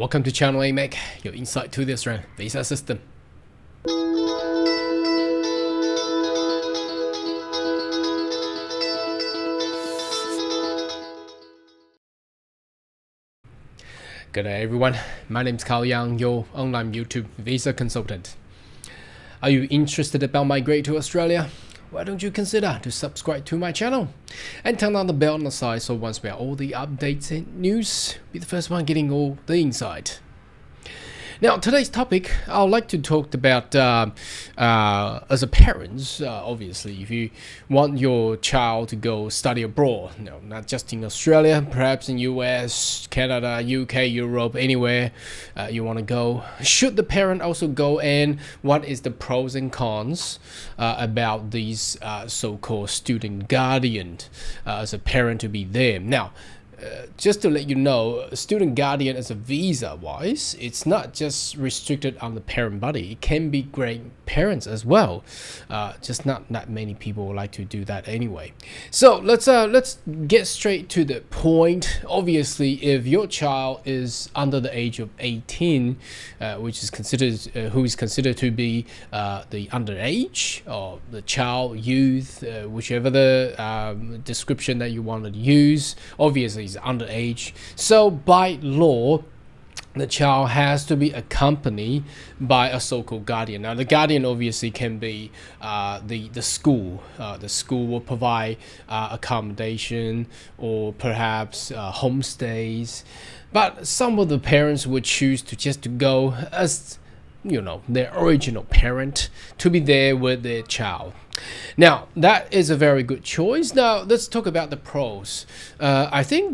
Welcome to Channel AMAC, your insight to the Australian visa system. Good day everyone, my name is Carl Young, your online YouTube visa consultant. Are you interested about migrating to Australia? Why don't you consider to subscribe to my channel and turn on the bell on the side so once we have all the updates and news, be the first one getting all the insight. Now, today's topic, I would like to talk about as a parent, obviously, if you want your child to go study abroad, not just in Australia, perhaps in US, Canada, UK, Europe, anywhere you want to go. Should the parent also go, and what is the pros and cons about these so-called student guardian as a parent to be there? Now, just to let you know, student guardian as a visa-wise, it's not just restricted on the parent body. It can be grandparents as well. Just not many people would like to do that anyway. So let's get straight to the point. Obviously, if your child is under the age of 18, which is considered who is considered to be the underage or the child, youth, whichever the description that you want to use, obviously is underage. So by law, the child has to be accompanied by a so-called guardian. Now, the guardian obviously can be the school. The school will provide accommodation or perhaps homestays. But some of the parents would choose to just to go as their original parent to be there with their child. Now, that is a very good choice. Now, let's talk about the pros. I think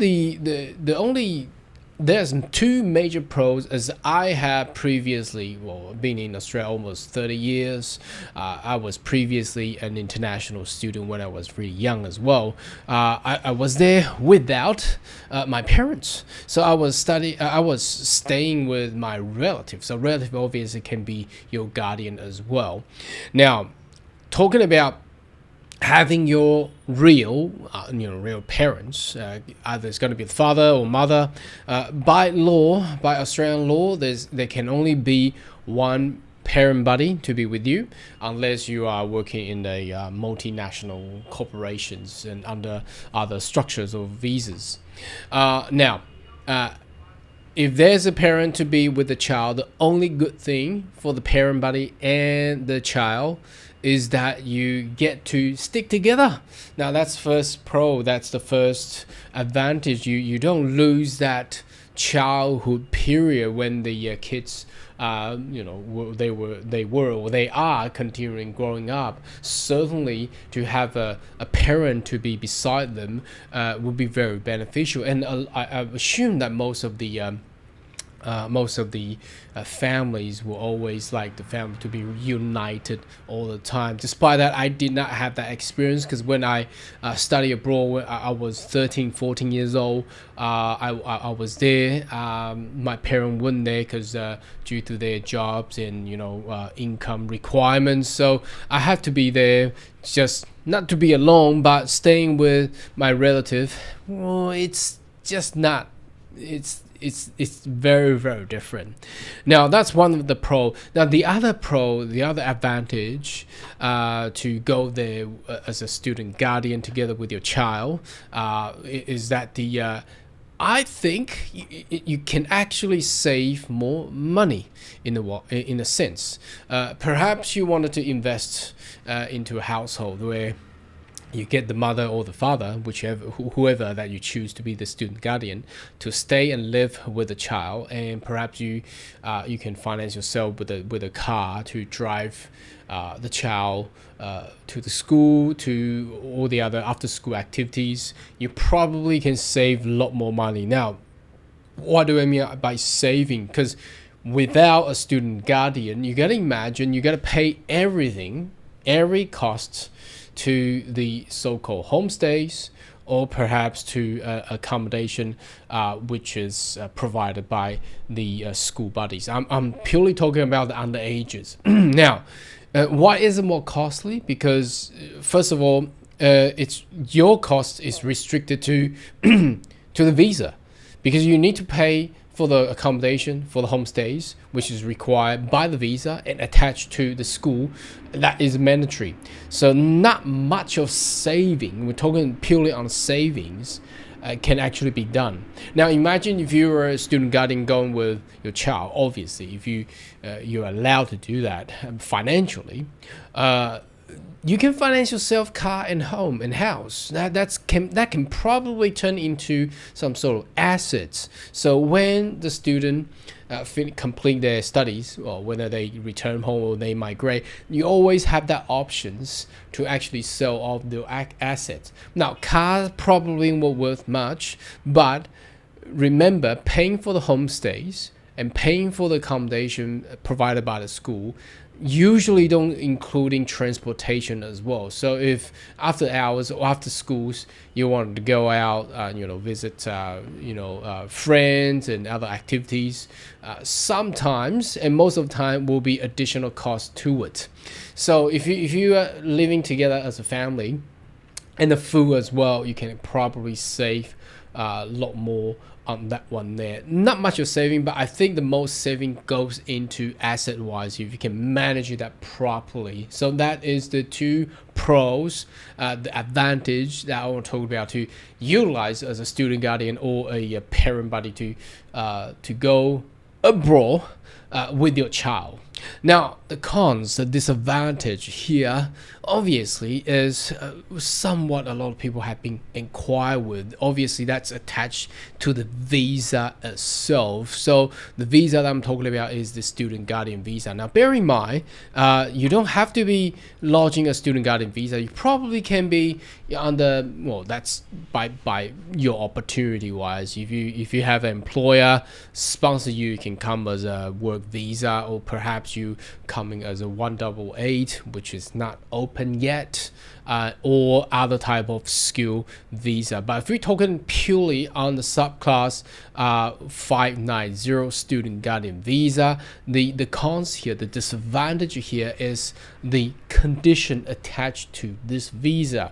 there's two major pros, as I have previously, been in Australia almost 30 years. I was previously an international student when I was really young as well. I was there without my parents. So I was staying with my relatives. So relative obviously can be your guardian as well. Now, talking about having your real parents, either it's going to be the father or mother. By Australian law, there can only be one parent buddy to be with you, unless you are working in a multinational corporations and under other structures or visas. Now, if there's a parent to be with the child, the only good thing for the parent buddy and the child is that you get to stick together. Now, that's first pro. That's the first advantage. You don't lose that childhood period when the kids they are continuing growing up. Certainly to have a parent to be beside them would be very beneficial, and I assume that most of the families will always like the family to be united all the time. Despite that, I did not have that experience, because when I studied abroad, when I was 13, 14 years old, I was there. My parents weren't there because due to their jobs and income requirements. So I had to be there, just not to be alone, but staying with my relative. Well, it's just not. It's very, very different. Now, that's one of the pro. Now, the other advantage to go there as a student guardian together with your child is that I think you can actually save more money in a sense. Perhaps you wanted to invest into a household where you get the mother or the father, whoever that you choose to be the student guardian, to stay and live with the child, and perhaps you can finance yourself with a car to drive the child to the school, to all the other after school activities. You probably can save a lot more money. Now, what do I mean by saving? Because without a student guardian, you gotta imagine you gotta pay everything, every cost to the so-called homestays, or perhaps to accommodation which is provided by the school buddies. I'm purely talking about the underages. Now, why is it more costly? Because first of all, it's your cost is restricted to to the visa, because you need to pay for the accommodation, for the homestays, which is required by the visa and attached to the school, that is mandatory. So not much of saving, we're talking purely on savings, can actually be done. Now imagine if you were a student guardian going with your child. Obviously, if you're allowed to do that financially, you can finance yourself car and home and house. That can probably turn into some sort of assets. So when the student complete their studies, or whether they return home or they migrate, you always have that options to actually sell off the assets. Now, cars probably won't worth much, but remember, paying for the homestays and paying for the accommodation provided by the school usually don't including transportation as well. So if after hours or after schools you want to go out, visit friends and other activities, sometimes and most of the time will be additional cost to it. So if you are living together as a family, and the food as well, you can probably save a lot more on that one there. Not much of saving, but I think the most saving goes into asset wise if you can manage that properly. So that is the two pros, the advantage that I want to talk about to utilize as a student guardian or a parent buddy to go abroad with your child. Now, the cons, the disadvantage here, obviously, is somewhat a lot of people have been inquired with. Obviously, that's attached to the visa itself. So the visa that I'm talking about is the student guardian visa. Now, bear in mind, you don't have to be lodging a student guardian visa. You probably can be under, well, that's by your opportunity wise. If you have an employer sponsor you, you can come as a work visa, or perhaps you coming as a 188, which is not open yet, or other type of skill visa. But if we're talking purely on the subclass 590 student guardian visa, the cons here, the disadvantage here is the condition attached to this visa.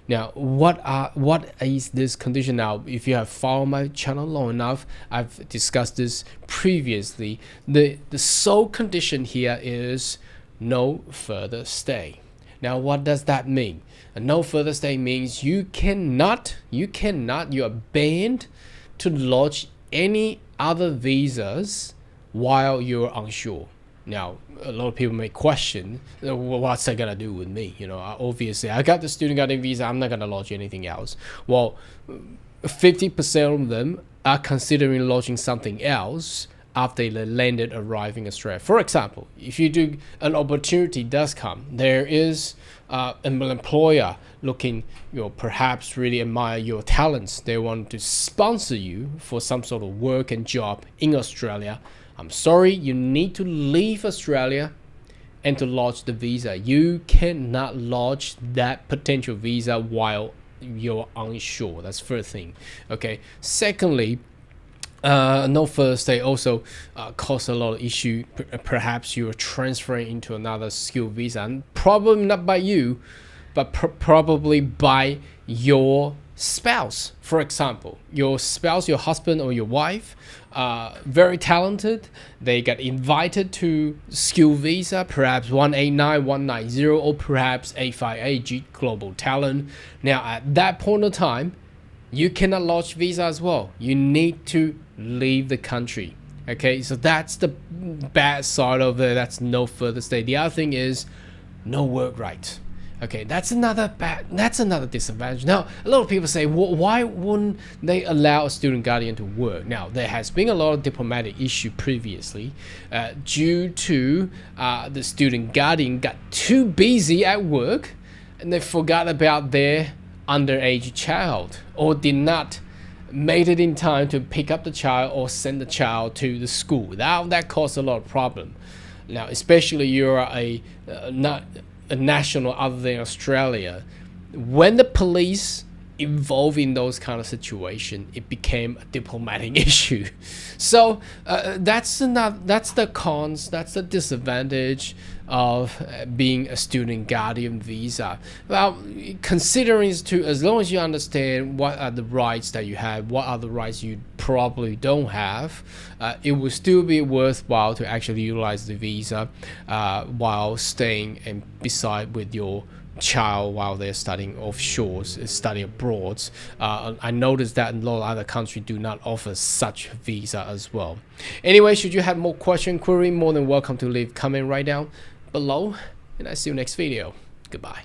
Now, what is this condition? Now, if you have followed my channel long enough, I've discussed this previously. The sole condition here is no further stay. Now, what does that mean? No further stay means you're banned to lodge any other visas while you're unsure. Now, a lot of people may question, what's that gonna do with me? Obviously, I got the student guardian visa. I'm not gonna lodge anything else. Well, 50% of them are considering lodging something else after they landed, arriving in Australia. For example, if an opportunity does come, there is an employer looking, perhaps really admire your talents. They want to sponsor you for some sort of work and job in Australia. I'm sorry, you need to leave Australia and to lodge the visa. You cannot lodge that potential visa while you're unsure. That's first thing. Okay. Secondly, no further stay also cause a lot of issue. Perhaps you're transferring into another skill visa, and probably not by you, but probably by your spouse. For example, your spouse, your husband or your wife, very talented, they got invited to skill visa, perhaps 189, 190, or perhaps 858 G Global Talent. Now at that point of time, you cannot lodge visa as well. You need to leave the country. Okay, so that's the bad side of it. That's no further stay. The other thing is no work right. Okay, that's another disadvantage. Now, a lot of people say, well, why wouldn't they allow a student guardian to work? Now, there has been a lot of diplomatic issue previously due to the student guardian got too busy at work and they forgot about their underage child, or did not made it in time to pick up the child or send the child to the school. That caused a lot of problem. Now, especially you're not a national other than Australia, when the police involved in those kind of situation, it became a diplomatic issue. So that's the cons, that's the disadvantage. of being a student guardian visa? Well, considering as long as you understand what are the rights that you have, what are the rights you probably don't have, it will still be worthwhile to actually utilize the visa while staying and beside with your child while they're studying offshore, studying abroad. I noticed that a lot of other countries do not offer such visa as well. Anyway, should you have more question, query, more than welcome to leave comment right down below, and I see you next video. Goodbye.